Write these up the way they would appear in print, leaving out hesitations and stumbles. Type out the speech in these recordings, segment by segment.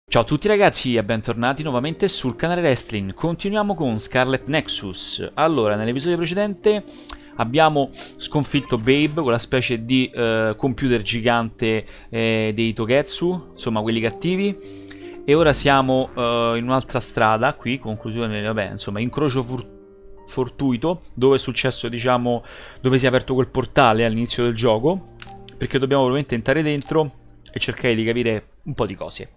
Ciao a tutti ragazzi e bentornati nuovamente sul canale Raistlin. Continuiamo con SCARLET NEXUS. Allora, nell'episodio precedente abbiamo sconfitto Babe, quella specie di computer gigante dei Togetsu, insomma quelli cattivi. E ora siamo in un'altra strada, qui, conclusione, vabbè, insomma, incrocio fortuito, dove è successo, diciamo, dove si è aperto quel portale all'inizio del gioco, perché dobbiamo probabilmente entrare dentro e cercare di capire un po' di cose.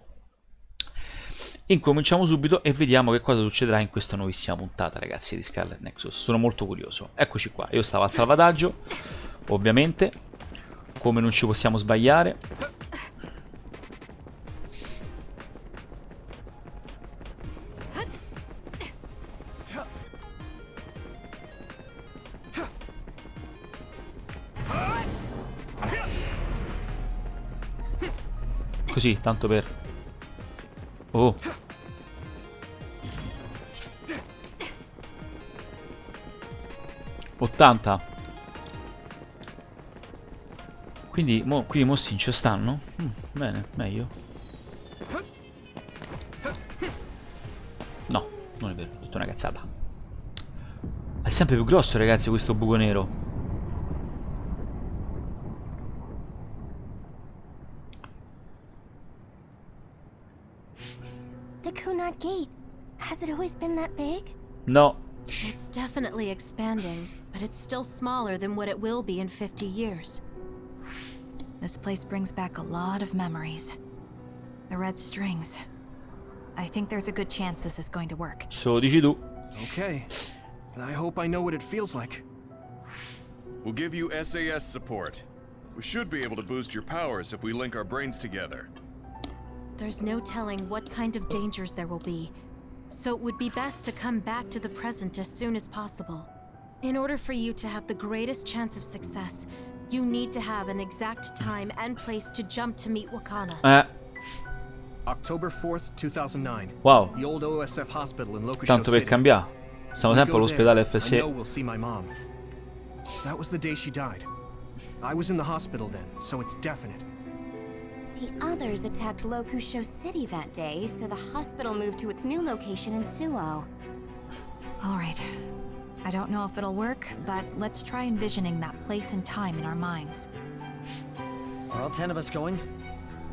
Incominciamo subito e vediamo che cosa succederà in questa nuovissima puntata, ragazzi, di SCARLET NEXUS. Sono molto curioso. Eccoci qua, io stavo al salvataggio, ovviamente, come non ci possiamo sbagliare. Così, tanto per... Oh. $80. Quindi qui i mostri ci stanno? Bene, meglio. No, non è vero, ho detto una cazzata. È sempre più grosso, ragazzi, questo buco nero. The Kunad Gate. Has it always been that big? No. It's definitely expanding, but it's still smaller than what it will be in 50 years. This place brings back a lot of memories. The red strings. I think there's a good chance this is going to work. So dici tu. Okay. I hope I know what it feels like. We'll give you SAS support. We should be able to boost your powers if we link our brains together. There's no telling what kind of dangers there will be, so it would be best to come back to the present as soon as possible. In order for you to have the greatest chance of success, you need to have an exact time and place to jump to meet Wakana. October 4th, 2009. Wow. The old OSF hospital in Lokusho Tanto per City. cambiare. Siamo sempre all'ospedale I FSE. know we'll see my mom. That was the day she died. I was in the hospital then, so it's definite. The others attacked Lokusho City that day, so the hospital moved to its new location in Suo. All right. I don't know if it'll work, but let's try envisioning that place and time in our minds. Are all 10 of us going?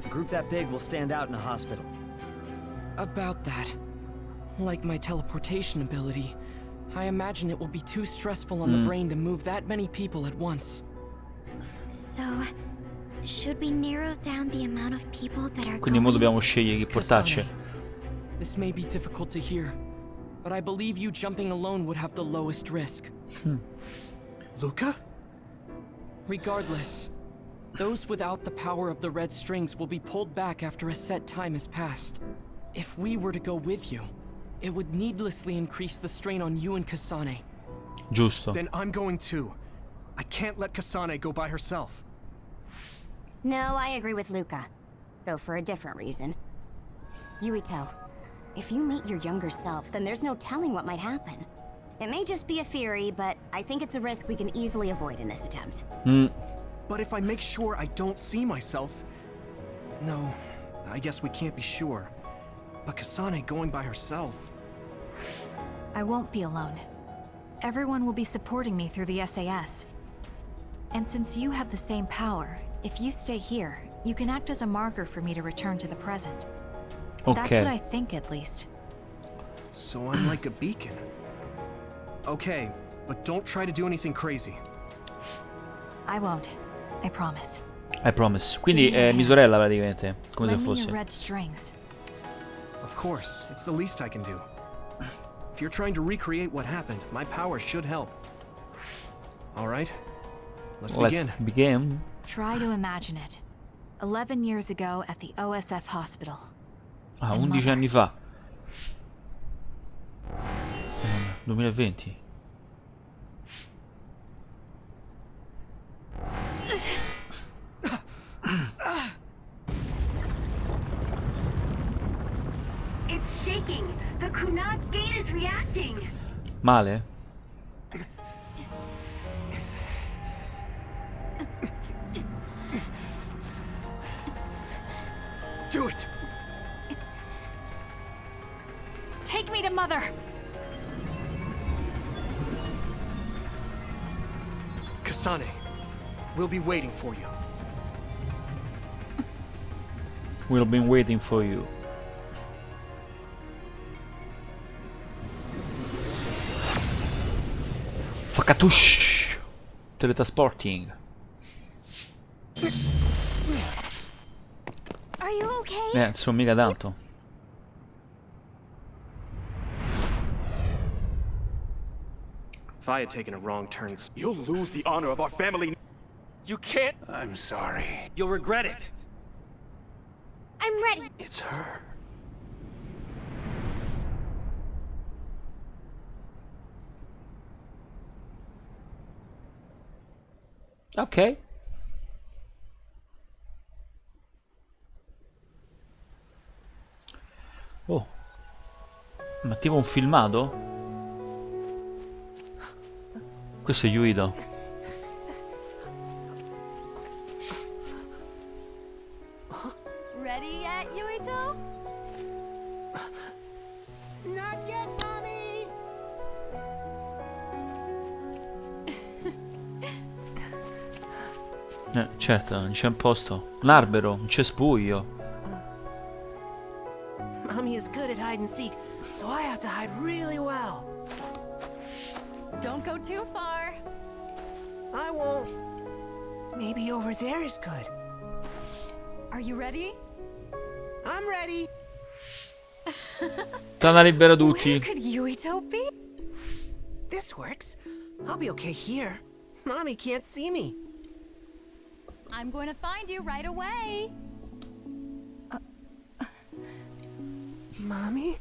A group that big will stand out in a hospital. About that. Like my teleportation ability, I imagine it will be too stressful on the brain to move that many people at once. So, should we narrow down the amount of people that are Quindi mo going? dobbiamo scegliere chi portarci. This may be difficult to hear, but I believe you jumping alone would have the lowest risk. Luca? Regardless, those without the power of the red strings will be pulled back after a set time has passed. If we were to go with you, it would needlessly increase the strain on you and Kasane. Giusto. Then I'm going too. I can't let Kasane go by herself. No, I agree with Luca, though for a different reason. Yuito, if you meet your younger self, then there's no telling what might happen. It may just be a theory, but I think it's a risk we can easily avoid in this attempt. But if I make sure I don't see myself... No, I guess we can't be sure. But Kasane going by herself... I won't be alone. Everyone will be supporting me through the SAS. And since you have the same power, if you stay here, you can act as a marker for me to return to the present. That's what I think, at least. So I'm like a beacon. Okay, but don't try to do anything crazy. I won't. I promise. I promise. Quindi è mia sorella praticamente, come se Lend me your fosse. red strings. Of course, it's the least I can do. If you're trying to recreate what happened, my power should help. All right, let's begin. Try to imagine it. 11 years ago at the OSF hospital. Ah, And 11 Mother. anni fa. 2020. It's shaking. The Kunad Gate is reacting. Male? Do it! Mother! Kasane, we'll be waiting for you. We'll be waiting for you. Fakatush! Teletrasporting. Are you okay? Insomma, mica tanto. If I had taken a wrong turn, you'll lose the honor of our family. You can't. I'm sorry. You'll regret it. I'm ready. It's her. Ok. Oh. Ma tipo un filmato? Questo è Yuito. Ready yet, Yuito? Not yet, Mommy! Certo, non c'è un posto. Un albero, un cespuglio. Mommy is good at hide and seek, so I have to hide really well. Don't go too far. I won't. Maybe over there is good. Are you ready? I'm ready. Tana libera tutti. Where could Yuito be? This works. I'll be okay here. Mommy can't see me. I'm going to find you right away. Mommy?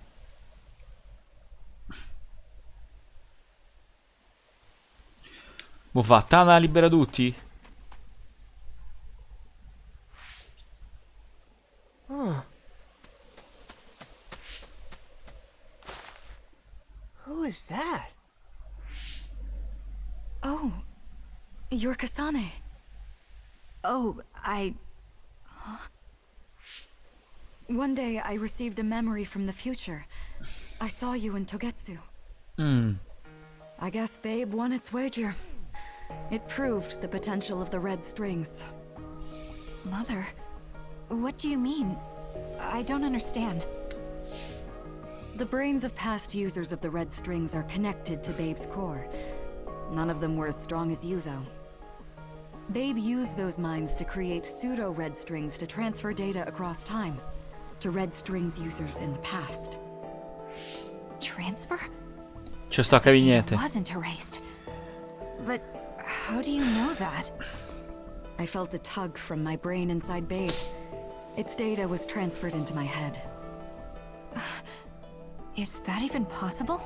Mo fa Tana libera tutti. Huh. Who is that? Oh, you're Kasane. Oh, One day I received a memory from the future. I saw you in Togetsu. I guess Babe won its wager. It proved the potential of the red strings. Mother, what do you mean? I don't understand. The brains of past users of the red strings are connected to Babe's core. None of them were as strong as you, though. Babe used those minds to create pseudo-red strings to transfer data across time to red strings users in the past. Transfer? Ci sto a cavignette. Wasn't erased. But how do you know that? I felt a tug from my brain inside Babe. Its data was transferred into my head. Is that even possible?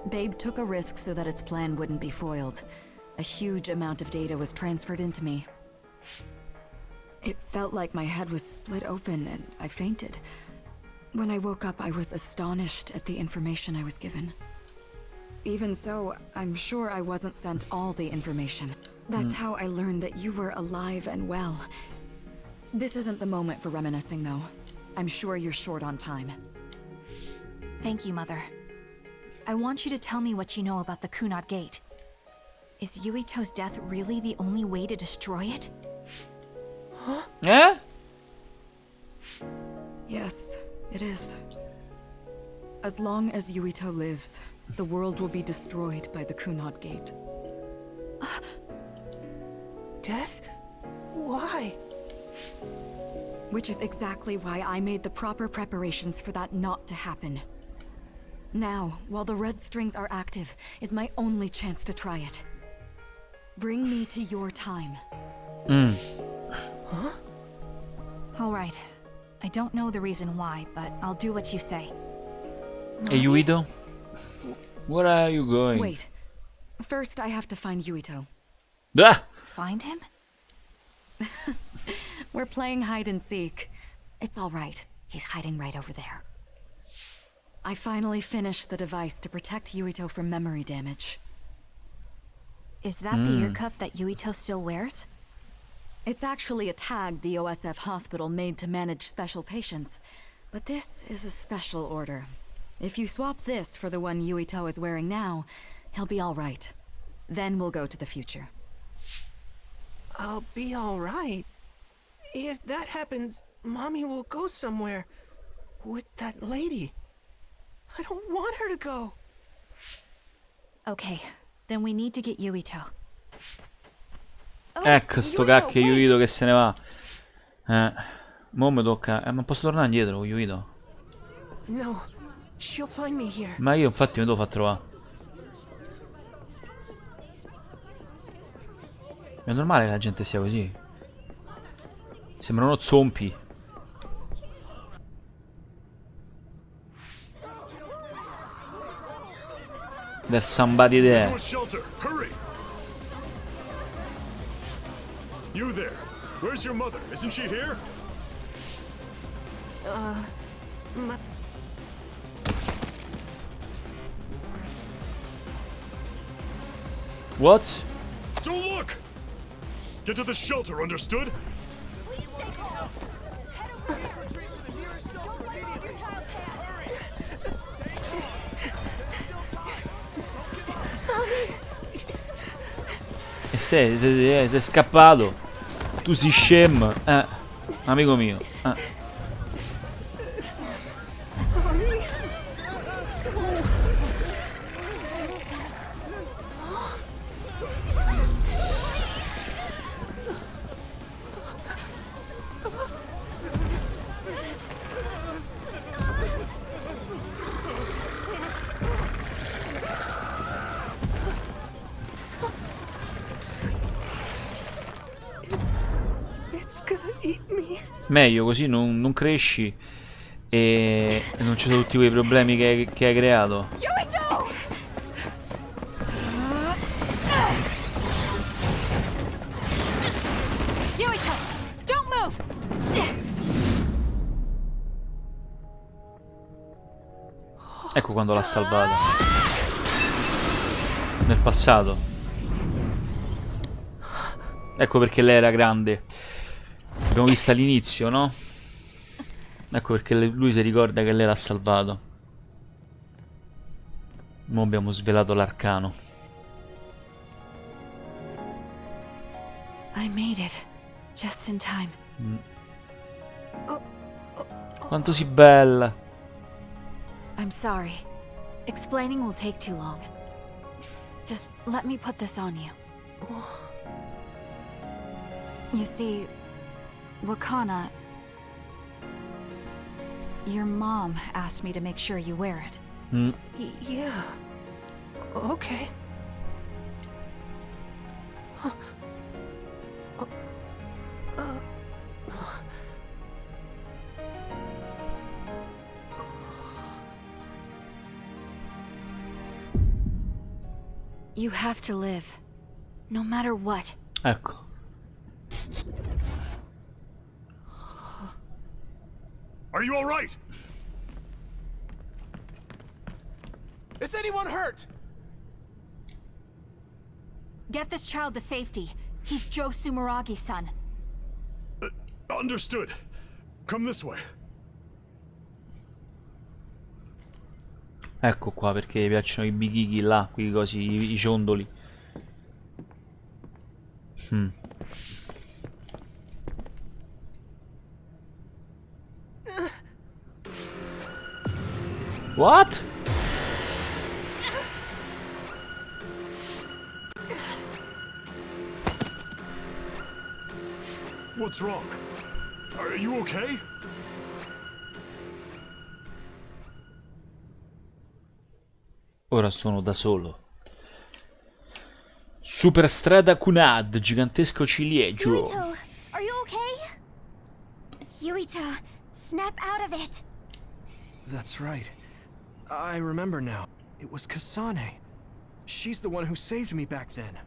Babe took a risk so that its plan wouldn't be foiled. A huge amount of data was transferred into me. It felt like my head was split open and I fainted. When I woke up, I was astonished at the information I was given. Even so, I'm sure I wasn't sent all the information. That's how I learned that you were alive and well. This isn't the moment for reminiscing, though. I'm sure you're short on time. Thank you, Mother. I want you to tell me what you know about the Kunad Gate. Is Yuito's death really the only way to destroy it? Huh? Eh? Yes, it is. As long as Yuito lives, the world will be destroyed by the Kunad Gate. Death? Why? Which is exactly why I made the proper preparations for that not to happen. Now, while the red strings are active, is my only chance to try it. Bring me to your time. Huh? All right. I don't know the reason why, but I'll do what you say. Hey, Yuito? Where are you going? Wait. First, I have to find Yuito. Ah! Find him? We're playing hide and seek. It's all right. He's hiding right over there. I finally finished the device to protect Yuito from memory damage. Is that the ear cuff that Yuito still wears? It's actually a tag the OSF hospital made to manage special patients, but this is a special order. If you swap this for the one Yuito is wearing now, he'll be all right. Then we'll go to the future. I'll be all right. If that happens, Mommy will go somewhere with that lady. I don't want her to go. Okay, then we need to get Yuito. Ecco sto cacchio Yuito che se ne va. Mo mi tocca. Ma posso tornare indietro con Yuito? No, she'll find me here. Ma io infatti mi devo far trovare. È normale che la gente sia così. Sembrano zompi. There's somebody there. You there? Where's your mother? Isn't she here? What? Don't look! Get to the shelter, understood? E sei scappato. Tu sei scemo. Amico mio. Meglio così non cresci e non ci sono tutti quei problemi che hai creato. Yuito, don't move. Ecco quando l'ha salvata. Nel passato. Ecco perché lei era grande. L'abbiamo vista all'inizio, no? Ecco perché lui si ricorda che lei l'ha salvato. Ora abbiamo svelato l'arcano. I made it, just in time. Quanto sei bella. I'm sorry. Explaining will take too long. Just let me put this on you. You see, Wakana, your mom asked me to make sure you wear it. Yeah. Okay. You have to live, no matter what. Ecco. Are you all right? Is anyone hurt? Get this child to safety. He's Joe Sumeragi's son. Understood. Come this way. Ecco qua perché mi piacciono i bighighi là, quei cosi, i ciondoli. What? What's wrong? Are you okay? Ora sono da solo. Superstrada Kunad, gigantesco ciliegio. Yuito, are you okay? Yuito, snap out of it. That's right. I remember now. It was Kasane. She's the one who saved me back then.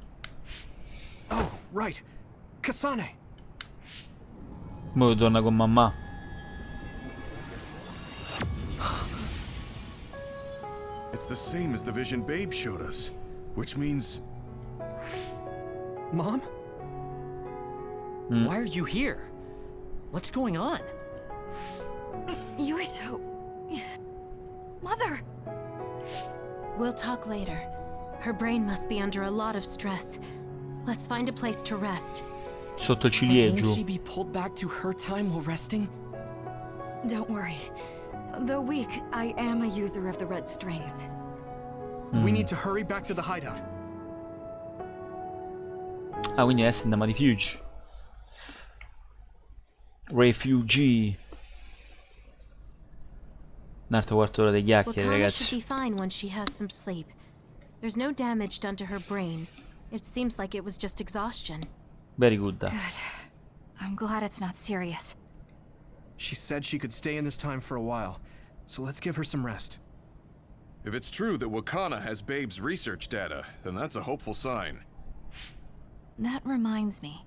Oh, right. Kasane. Mo torna con mamma. It's the same as the vision Babe showed us, which means... Mom? Why are you here? What's going on? Yuito. Mother! We'll talk later. Her brain must be under a lot of stress. Let's find a place to rest. Sotto il Won't ciliegio. she be pulled back to her time while resting? Don't worry. Though weak, I am a user of the red strings. We need to hurry back to the hideout. Ah, quindi adesso andiamo a rifugi. Refugee. Un altro quarto d'ora di chiacchiere, Wakana ragazzi. should be fine when she has some sleep. There's no damage done to her brain. It seems like it was just exhaustion. Very good. Good. I'm glad it's not serious. She said she could stay in this time for a while, so let's give her some rest. If it's true that Wakana has Babe's research data, then that's a hopeful sign. That reminds me.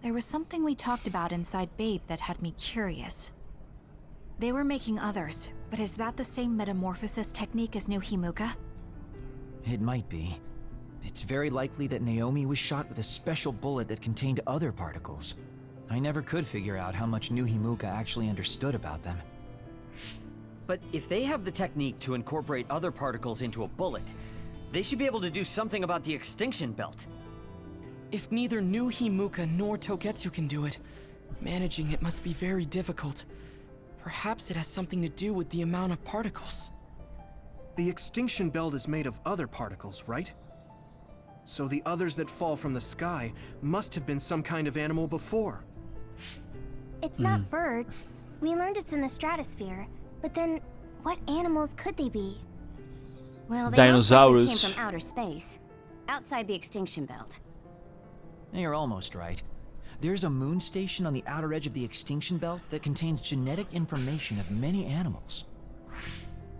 There was something we talked about inside Babe that had me curious. They were making others, but is that the same metamorphosis technique as New Himuka? It might be. It's very likely that Naomi was shot with a special bullet that contained other particles. I never could figure out how much New Himuka actually understood about them. But if they have the technique to incorporate other particles into a bullet, they should be able to do something about the extinction belt. If neither New Himuka nor Togetsu can do it, managing it must be very difficult. Perhaps it has something to do with the amount of particles. The extinction belt is made of other particles, right? So the others that fall from the sky must have been some kind of animal before. It's not birds. We learned it's in the stratosphere. But then, what animals could they be? Well, they most likely came from outer space, outside the extinction belt. You're almost right. There's a moon station on the outer edge of the extinction belt that contains genetic information of many animals.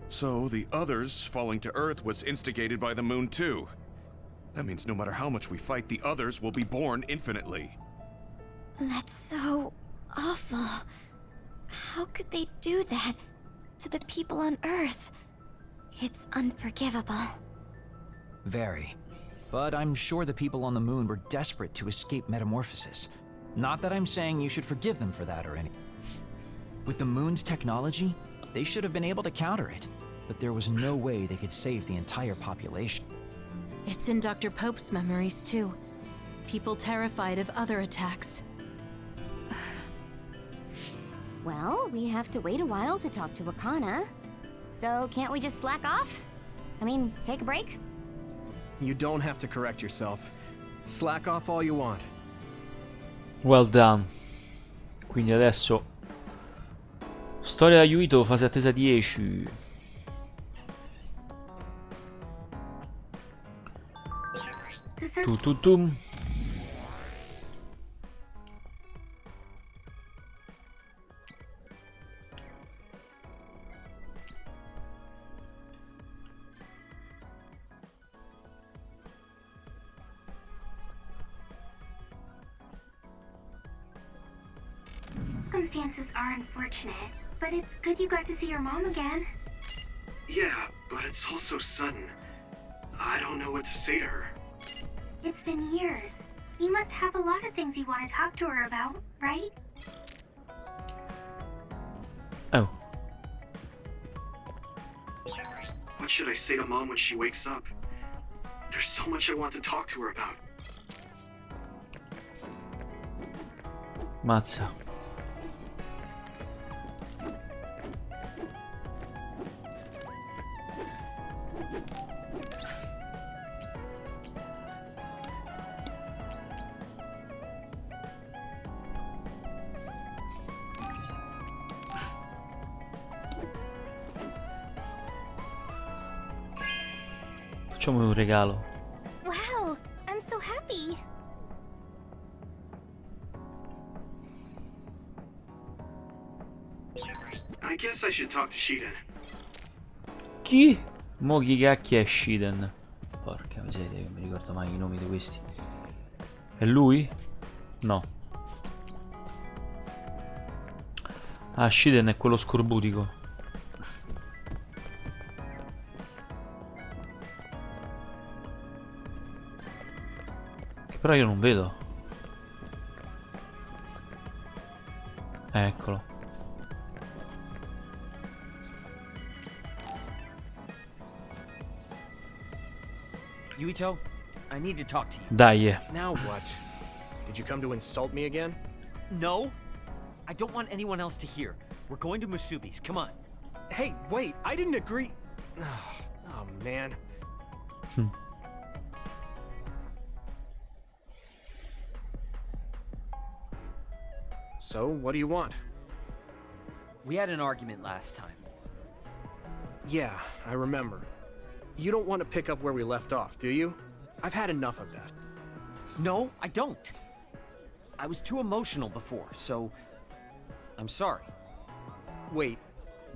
So the others falling to Earth was instigated by the moon too. That means no matter how much we fight, the others will be born infinitely. That's so awful. How could they do that to the people on Earth? It's unforgivable. Very. But I'm sure the people on the moon were desperate to escape metamorphosis. Not that I'm saying you should forgive them for that or anything. With the moon's technology, they should have been able to counter it. But there was no way they could save the entire population. It's in Dr. Pope's memories, too. People terrified of other attacks. Well, we have to wait a while to talk to Wakana. So can't we just slack off? I mean, take a break? You don't have to correct yourself. Slack off all you want. Well done. Quindi adesso storia da Yuito, fase attesa 10. Tu. Circumstances are unfortunate, but it's good you got to see your mom again. Yeah, but it's all so sudden. I don't know what to say to her. It's been years. You must have a lot of things you want to talk to her about, right? Oh. What should I say to Mom when she wakes up? There's so much I want to talk to her about. Mazza. Facciamo un regalo. Wow, I'm so happy. I guess I should talk to Shiden. Chi? Mo chi cacchio è Shiden? Porca miseria, che mi ricordo mai i nomi di questi. È lui? No. Ah, Shiden è quello scorbutico. Che però io non vedo. Eccolo. Yuito, I need to talk to you. Dai. Now what? Did you come to insult me again? No. I don't want anyone else to hear. We're going to Musubi's. Come on. Hey, wait. I didn't agree. Oh, man. So, what do you want? We had an argument last time. Yeah, I remember. You don't want to pick up where we left off, do you? I've had enough of that. No, I don't. I was too emotional before, so I'm sorry. Wait,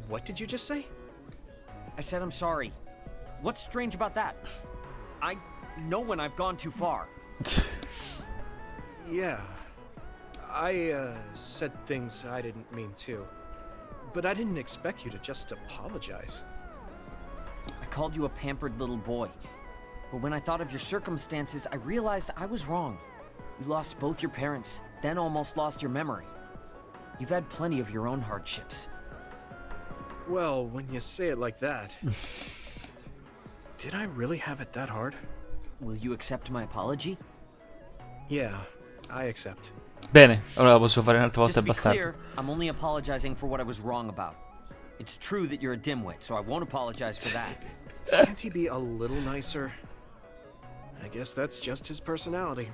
what did you just say? I said I'm sorry. What's strange about that? I know when I've gone too far. Yeah. I said things I didn't mean to. But I didn't expect you to just apologize. I called you a pampered little boy. But when I thought of your circumstances, I realized I was wrong. You lost both your parents, then almost lost your memory. You've had plenty of your own hardships. Well, when you say it like that... Did I really have it that hard? Will you accept my apology? Yeah, I accept. Bene, allora posso fare un'altra volta Just to be bastardo. clear, I'm only apologizing for what I was wrong about. It's true that you're a dimwit, so I won't apologize for that. Can't he be a little nicer? I guess that's just his personality.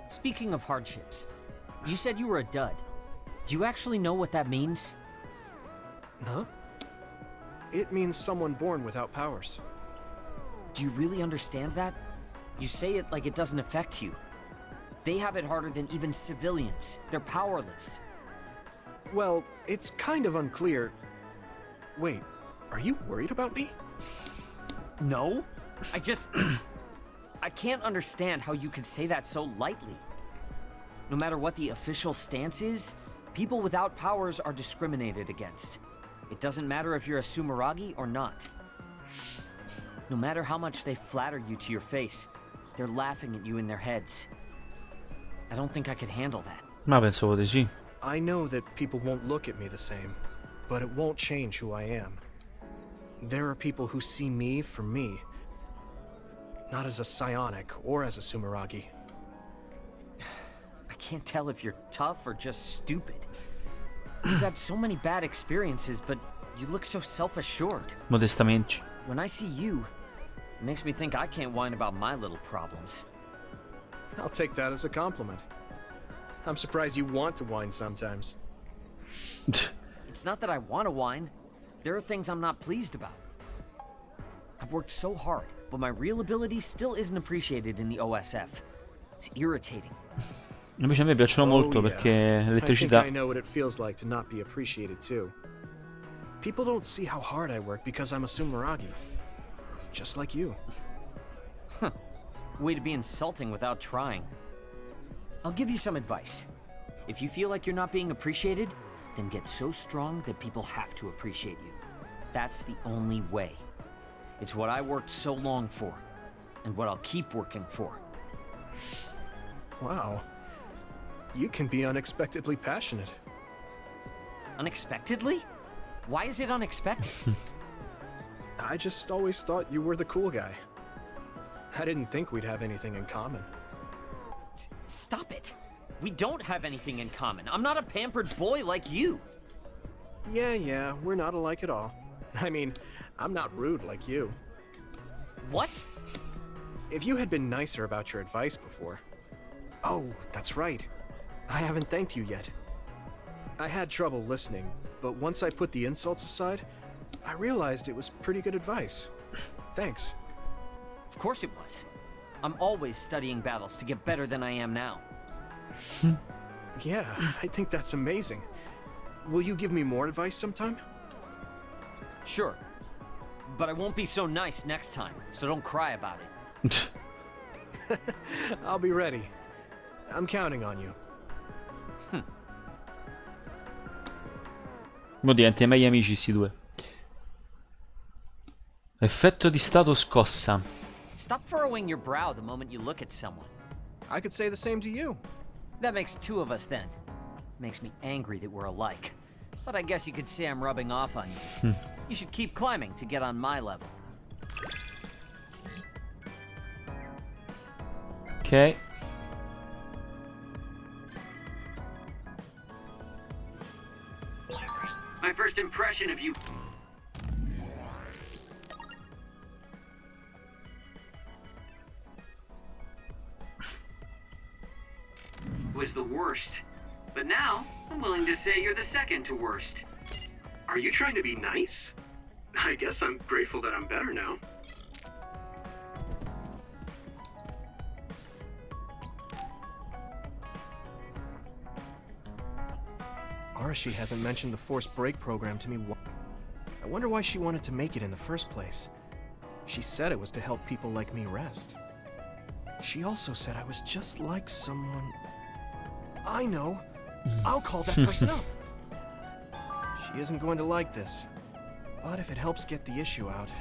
Speaking of hardships, you said you were a dud. Do you actually know what that means? Huh? It means someone born without powers. Do you really understand that? You say it like it doesn't affect you. They have it harder than even civilians. They're powerless. Well, it's kind of unclear. Wait, are you worried about me? No. I can't understand how you could say that so lightly. No matter what the official stance is, people without powers are discriminated against. It doesn't matter if you're a Sumeragi or not. No matter how much they flatter you to your face, they're laughing at you in their heads. I don't think I could handle that. Ma pensavo di sì. I know that people won't look at me the same, but it won't change who I am. There are people who see me for me, not as a psionic or as a Sumeragi. I can't tell if you're tough or just stupid. You've had so many bad experiences, but you look so self-assured. Modestamente. When I see you, it makes me think I can't whine about my little problems. I'll take that as a compliment. I'm surprised you want to whine sometimes. It's not that I want to whine. There are things I'm not pleased about. I've worked so hard, but my real ability still isn't appreciated in the OSF. It's irritating. Invece a me piacciono molto perché l'elettricità. I know what it feels like to not be appreciated too. People don't see how hard I work because I'm a Sumeragi. Just like you. Huh. Way to be insulting without trying. I'll give you some advice. If you feel like you're not being appreciated, then get so strong that people have to appreciate you. That's the only way. It's what I worked so long for, and what I'll keep working for. Wow. You can be unexpectedly passionate. Unexpectedly? Why is it unexpected? I just always thought you were the cool guy. I didn't think we'd have anything in common. Stop it. We don't have anything in common. I'm not a pampered boy like you. Yeah, we're not alike at all. I mean, I'm not rude like you. What? If you had been nicer about your advice before... Oh, that's right. I haven't thanked you yet. I had trouble listening, but once I put the insults aside, I realized it was pretty good advice. Thanks. Of course it was. I'm always studying battles to get better than I am now. Yeah, I think that's amazing. Will you give me more advice sometime? Sure. But I won't be so nice next time, so don't cry about it. I'll be ready. I'm counting on you. Mo diventi meglio amici sti due. Effetto di stato scossa. Stop furrowing your brow the moment you look at someone. I could say the same to you. That makes two of us then. Makes me angry that we're alike. But I guess you could say I'm rubbing off on you. You should keep climbing to get on my level. Ok. My first impression of you was the worst. But now, I'm willing to say you're the second to worst. Are you trying to be nice? I guess I'm grateful that I'm better now. Arashi hasn't mentioned the forced break program to me. I wonder why she wanted to make it in the first place. She said it was to help people like me rest. She also said I was just like someone... I know! I'll call that person up! She isn't going to like this. But if it helps get the issue out...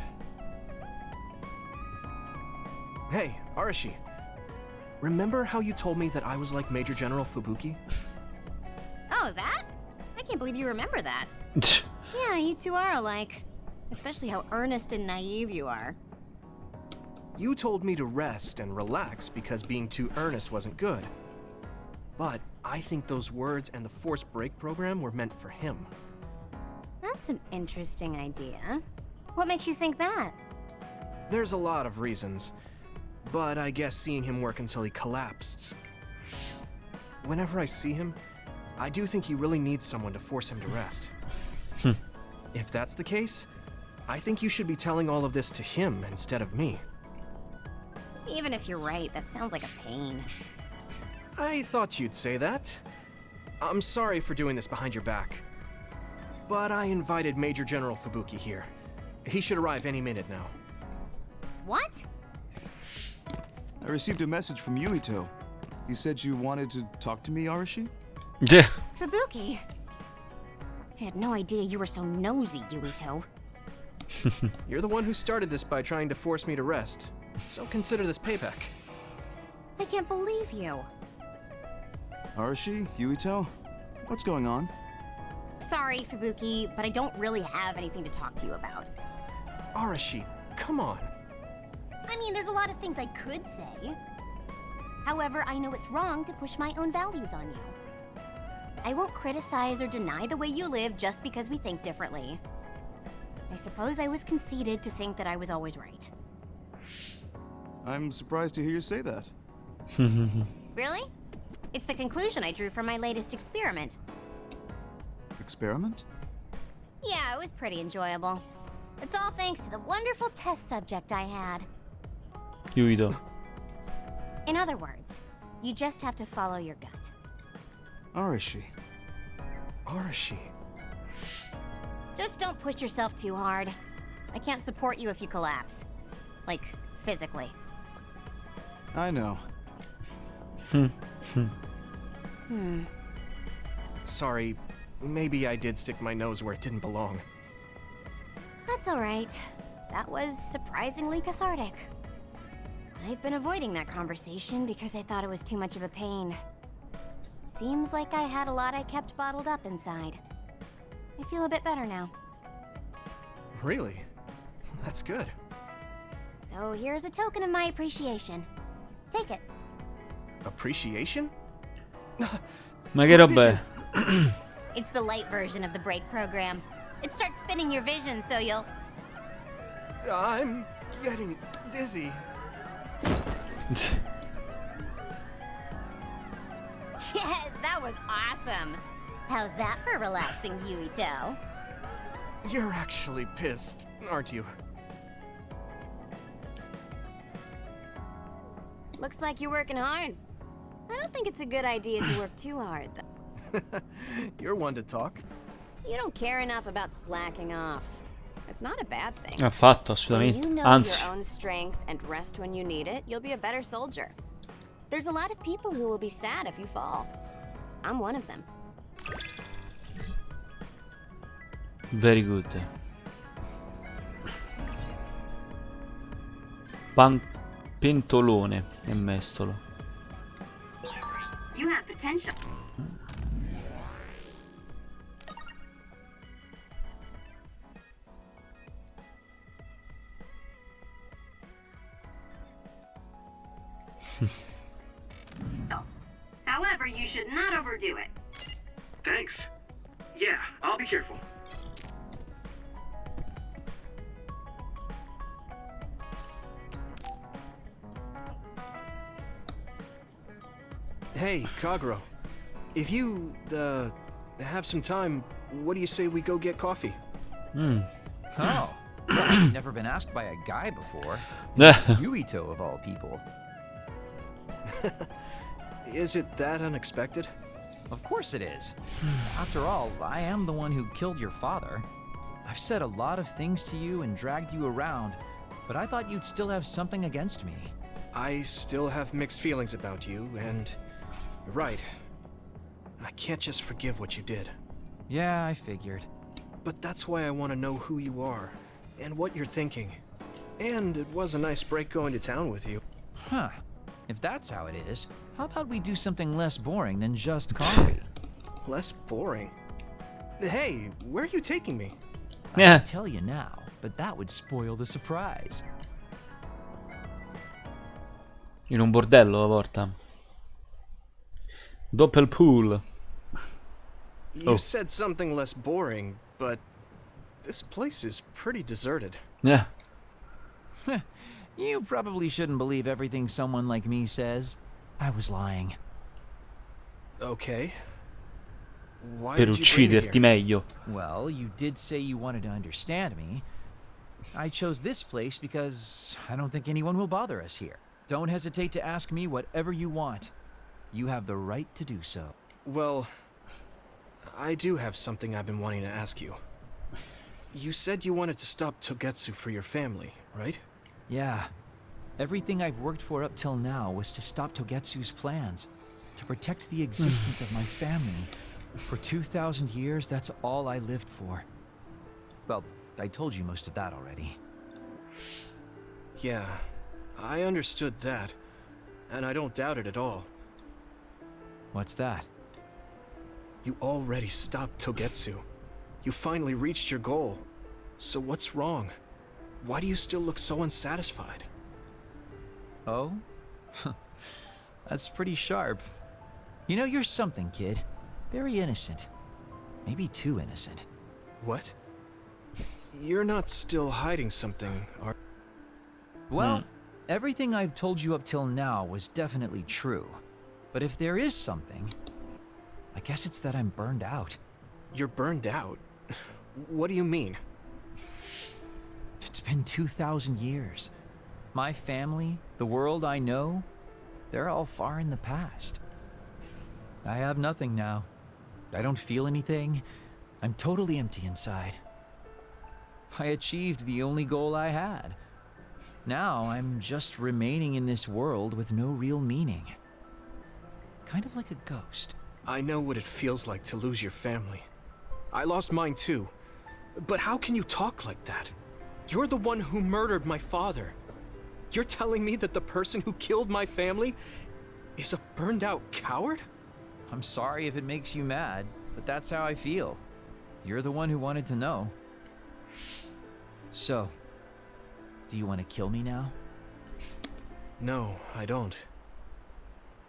Hey, Arashi. Remember how you told me that I was like Major General Fubuki? Oh, that? I can't believe you remember that. Yeah, you two are alike. Especially how earnest and naive you are. You told me to rest and relax because being too earnest wasn't good. But I think those words and the forced break program were meant for him. That's an interesting idea. What makes you think that? There's a lot of reasons, but I guess seeing him work until he collapsed. Whenever I see him, I do think he really needs someone to force him to rest. If that's the case, I think you should be telling all of this to him instead of me. Even if you're right, that sounds like a pain. I thought you'd say that. I'm sorry for doing this behind your back. But I invited Major General Fubuki here. He should arrive any minute now. What? I received a message from Yuito. He said you wanted to talk to me, Arashi? Yeah. Fubuki. I had no idea you were so nosy, Yuito. You're the one who started this by trying to force me to rest. So consider this payback. I can't believe you. Arashi, Yuito, what's going on? Sorry, Fubuki, but I don't really have anything to talk to you about. Arashi, come on. I mean, there's a lot of things I could say. However, I know it's wrong to push my own values on you. I won't criticize or deny the way you live just because we think differently. I suppose I was conceited to think that I was always right. I'm surprised to hear you say that. Really? It's the conclusion I drew from my latest experiment. Experiment? Yeah, it was pretty enjoyable. It's all thanks to the wonderful test subject I had. Yuito. In other words, you just have to follow your gut. Arashi. Arashi. Just don't push yourself too hard. I can't support you if you collapse. Like, physically. I know. Sorry, maybe I did stick my nose where it didn't belong. That's alright. That was surprisingly cathartic. I've been avoiding that conversation because I thought it was too much of a pain. Seems like I had a lot I kept bottled up inside. I feel a bit better now. Really? That's good. So here's a token of my appreciation. Take it. Appreciation? Ma che roba è? It's the light version of the break program. It starts spinning your vision so you'll... I'm getting dizzy. Yes, that was awesome. How's that for relaxing, Yuito? You're actually pissed, aren't you? Looks like you're working hard. I don't think it's a good idea to work too hard, though. You're one to talk. You don't care enough about slacking off. It's not a bad thing. Affatto, When assolutamente. you know Anzi. your own strength and rest when you need it, you'll be a better soldier. There's a lot of people who will be sad if you fall. I'm one of them. Very good. Pentolone e mestolo. You have potential. However, you should not overdo it. Thanks. Yeah, I'll be careful. Hey, Kagero. If you, have some time, what do you say we go get coffee? Oh, I've never been asked by a guy before. Yuito of all people. Is it that unexpected? Of course it is. After all, I am the one who killed your father. I've said a lot of things to you and dragged you around, but I thought you'd still have something against me. I still have mixed feelings about you, and you're right. I can't just forgive what you did. Yeah, I figured. But that's why I want to know who you are, and what you're thinking. And it was a nice break going to town with you. Huh. If that's how it is, how about we do something less boring than just coffee? Less boring? Hey, where are you taking me? I'll tell you now, but that would spoil the surprise. In un bordello la porta. Doppelpool. You said something less boring, but this place is pretty deserted. Yeah. You probably shouldn't believe everything someone like me says. I was lying. Okay. Why Per did you bring me ucciderti here? meglio. Well, you did say you wanted to understand me. I chose this place because I don't think anyone will bother us here. Don't hesitate to ask me whatever you want. You have the right to do so. Well, I do have something I've been wanting to ask you. You said you wanted to stop Togetsu for your family, right? Yeah. Everything I've worked for up till now was to stop Togetsu's plans, to protect the existence of my family. For 2,000 years, that's all I lived for. Well, I told you most of that already. Yeah, I understood that, and I don't doubt it at all. What's that? You already stopped Togetsu. You finally reached your goal. So what's wrong? Why do you still look so unsatisfied? Oh? That's pretty sharp. You know, you're something, kid. Very innocent. Maybe too innocent. What? You're not still hiding something, are... Well, everything I've told you up till now was definitely true. But if there is something, I guess it's that I'm burned out. You're burned out? What do you mean? It's been 2,000 years. My family, the world I know, they're all far in the past. I have nothing now. I don't feel anything. I'm totally empty inside. I achieved the only goal I had. Now I'm just remaining in this world with no real meaning. Kind of like a ghost. I know what it feels like to lose your family. I lost mine too. But how can you talk like that? You're the one who murdered my father. You're telling me that the person who killed my family is a burned out coward? I'm sorry if it makes you mad, but that's how I feel. You're the one who wanted to know. So, do you want to kill me now? No, I don't.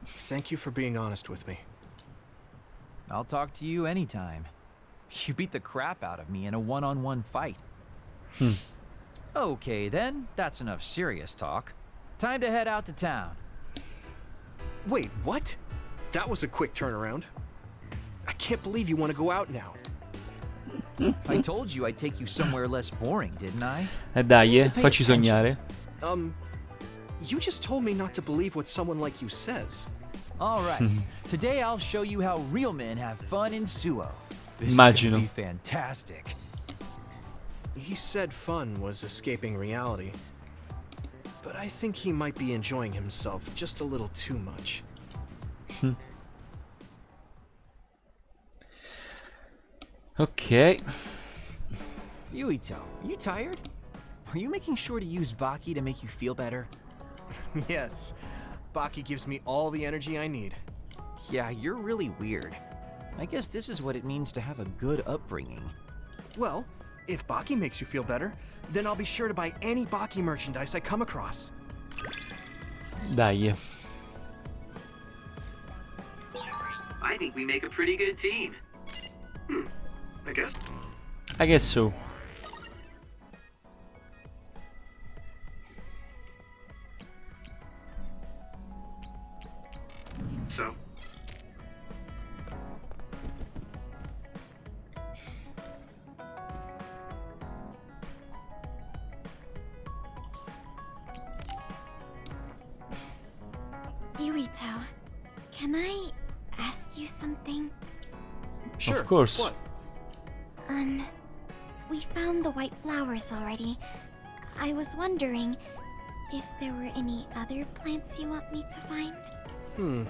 Thank you for being honest with me. I'll talk to you anytime. You beat the crap out of me in a one-on-one fight. Okay then, that's enough serious talk. Time to head out to town. Wait, what? That was a quick turnaround. I can't believe you want to go out now. I told you I'd take you somewhere less boring, didn't I? Dai, facci sognare. You just told me not to believe what someone like you says. Alright, today I'll show you how real men have fun in Suo. This Immagino. is gonna be fantastic. He said fun was escaping reality. But I think he might be enjoying himself just a little too much. Ok. Yuito, you tired? Are you making sure to use Baki to make you feel better? Yes. Baki gives me all the energy I need. Yeah, you're really weird. I guess this is what it means to have a good upbringing. Well, if Baki makes you feel better, then I'll be sure to buy any Baki merchandise I come across. Dai. I think we make a pretty good team. I guess. I guess so. So? Yuito, can I ask you something? Sure. Of course. What? We found the white flowers already. I was wondering if there were any other plants you want me to find?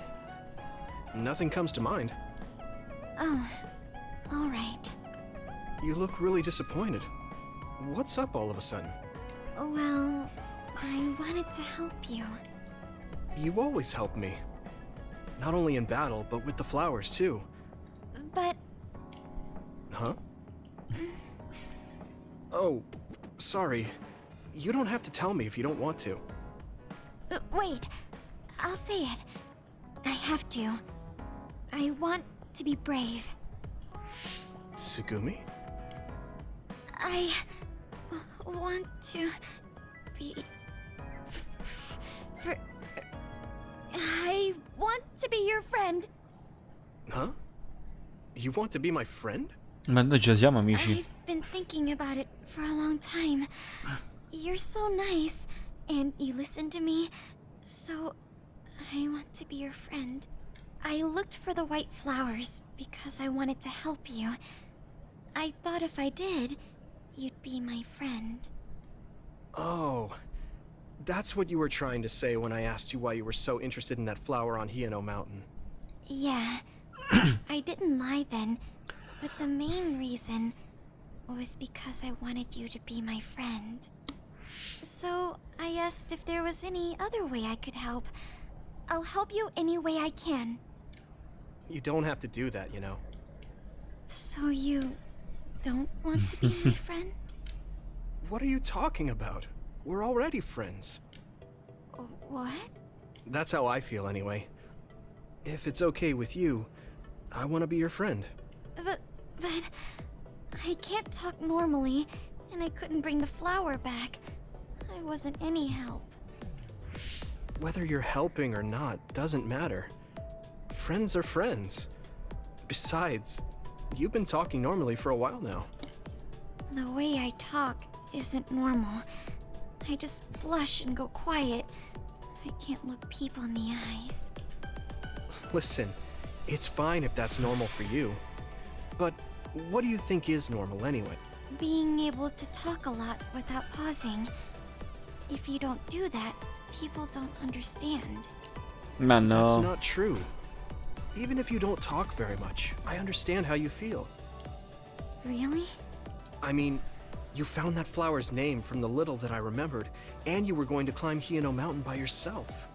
Nothing comes to mind. Oh, alright. You look really disappointed. What's up all of a sudden? Well, I wanted to help you. You always help me. Not only in battle, but with the flowers too. But... Huh? Oh, sorry. You don't have to tell me if you don't want to. Wait, I'll say it. I have to. I want to be brave. Tsugumi? I want to be... I want to be your friend. Huh? You want to be my friend? Ma noi già siamo amici. I've been thinking about it for a long time. You're so nice, and you listen to me, so I want to be your friend. I looked for the white flowers because I wanted to help you. I thought if I did, you'd be my friend. Oh, that's what you were trying to say when I asked you why you were so interested in that flower on Hiyano Mountain. Yeah, I didn't lie then, but the main reason was because I wanted you to be my friend. So I asked if there was any other way I could help. I'll help you any way I can. You don't have to do that, you know. So you don't want to be my friend? What are you talking about? We're already friends. What? That's how I feel anyway. If it's okay with you, I want to be your friend. But I can't talk normally, and I couldn't bring the flower back. I wasn't any help. Whether you're helping or not doesn't matter. Friends are friends. Besides, you've been talking normally for a while now. The way I talk isn't normal. I just blush and go quiet. I can't look people in the eyes. Listen, it's fine if that's normal for you. But what do you think is normal anyway? Being able to talk a lot without pausing. If you don't do that, people don't understand. Ma no. That's not true. Even if you don't talk very much, I understand how you feel. Really? I mean, you found that flower's name from the little that I remembered, and you were going to climb Hiyano Mountain by yourself.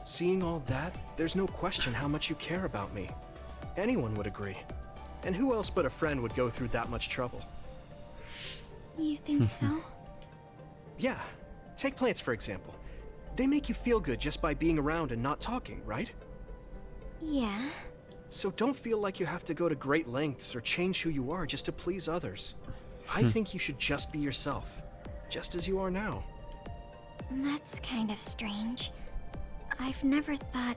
Seeing all that, there's no question how much you care about me. Anyone would agree. And who else but a friend would go through that much trouble? You think so? Yeah. Take plants, for example. They make you feel good just by being around and not talking, right? Yeah. So don't feel like you have to go to great lengths or change who you are just to please others. I think you should just be yourself, just as you are now. That's kind of strange. I've never thought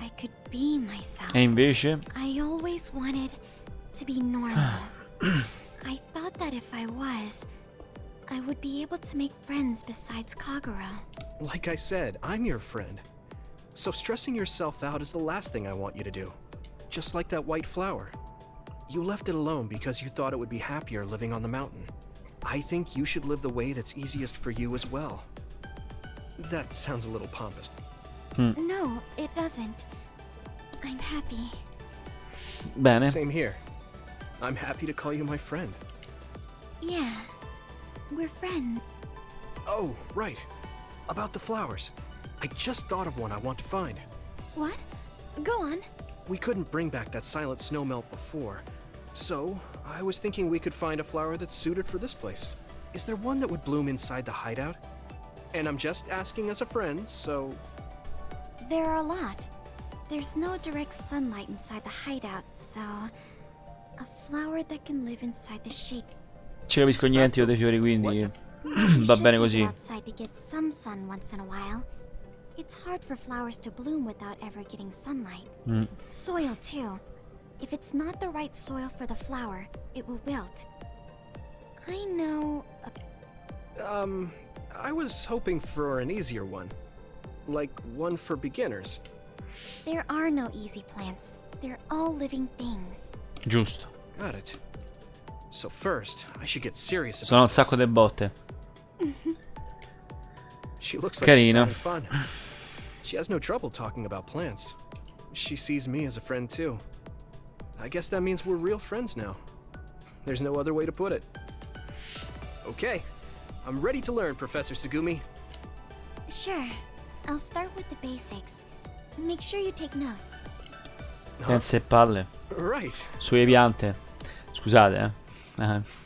I could be myself. E invece? I always wanted to be normal. I thought that if I was, I would be able to make friends besides Kagura. Like I said, I'm your friend. So stressing yourself out is the last thing I want you to do. Just like that white flower. You left it alone because you thought it would be happier living on the mountain. I think you should live the way that's easiest for you as well. That sounds a little pompous. No, it doesn't. I'm happy. Bene. Same here. I'm happy to call you my friend. Yeah, we're friends. Oh, right. About the flowers. I just thought of one I want to find. What? Go on. We couldn't bring back that silent snowmelt before, so I was thinking we could find a flower that's suited for this place. Is there one that would bloom inside the hideout? And I'm just asking as a friend, so... There are a lot. There's no direct sunlight inside the hideout, so a flower that can live inside the shade. Ci capisco niente io dei fiori, quindi va bene così. Outside to get some sun once in a while. It's hard for flowers to bloom without ever getting sunlight. Soil too. If it's not the right soil for the flower, it will wilt. I know. I was hoping for an easier one. Like one for beginners. There are no easy plants. They're all living things. Giusto. Got it. So first, I should get serious about Sono un sacco di botte. She looks like she's Carina. having fun. She has no trouble talking about plants. She sees me as a friend too. I guess that means we're real friends now. There's no other way to put it. Okay, I'm ready to learn, Professor Tsugumi. Sure. I'll start with the basics. Make sure you take notes. Pensa e palle. Right. Sulle piante. Scusate,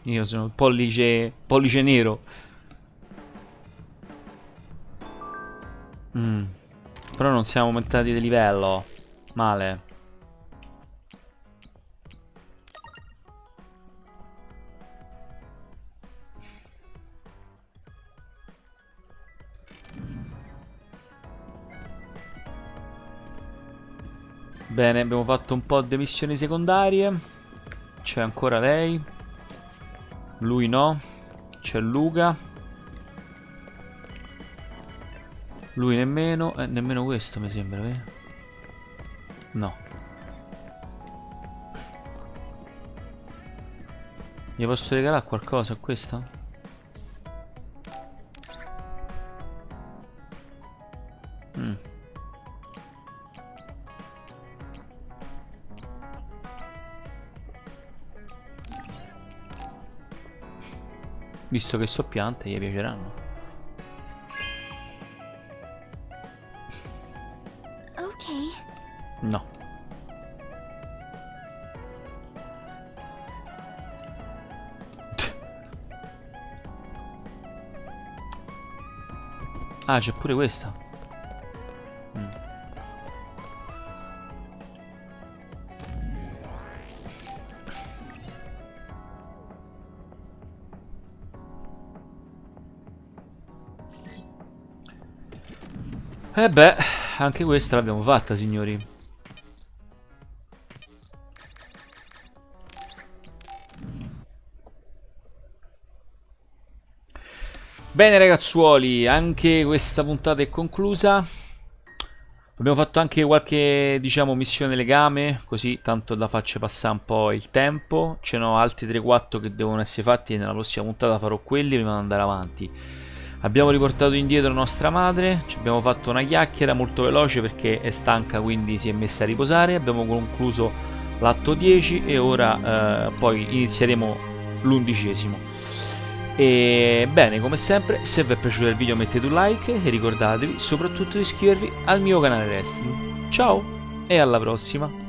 io sono pollice nero. Però non siamo aumentati di livello. Male. Bene, abbiamo fatto un po' di missioni secondarie. C'è ancora lei. Lui no. C'è Luca. Lui nemmeno. Nemmeno questo mi sembra, no. Gli posso regalare qualcosa a questa? Visto che so piante, gli piaceranno. Ok. No. Ah, c'è pure questa. E beh, anche questa l'abbiamo fatta, signori. Bene ragazzuoli, anche questa puntata è conclusa. Abbiamo fatto anche qualche, diciamo, missione legame, così tanto da farci passare un po' il tempo. Ce n'ho altri 3-4 che devono essere fatti e nella prossima puntata farò quelli prima di andare avanti. Abbiamo riportato indietro nostra madre, ci abbiamo fatto una chiacchiera molto veloce perché è stanca, quindi si è messa a riposare. Abbiamo concluso l'atto 10 e ora poi inizieremo l'11°. E bene, come sempre, se vi è piaciuto il video mettete un like e ricordatevi soprattutto di iscrivervi al mio canale Raistlin. Ciao e alla prossima!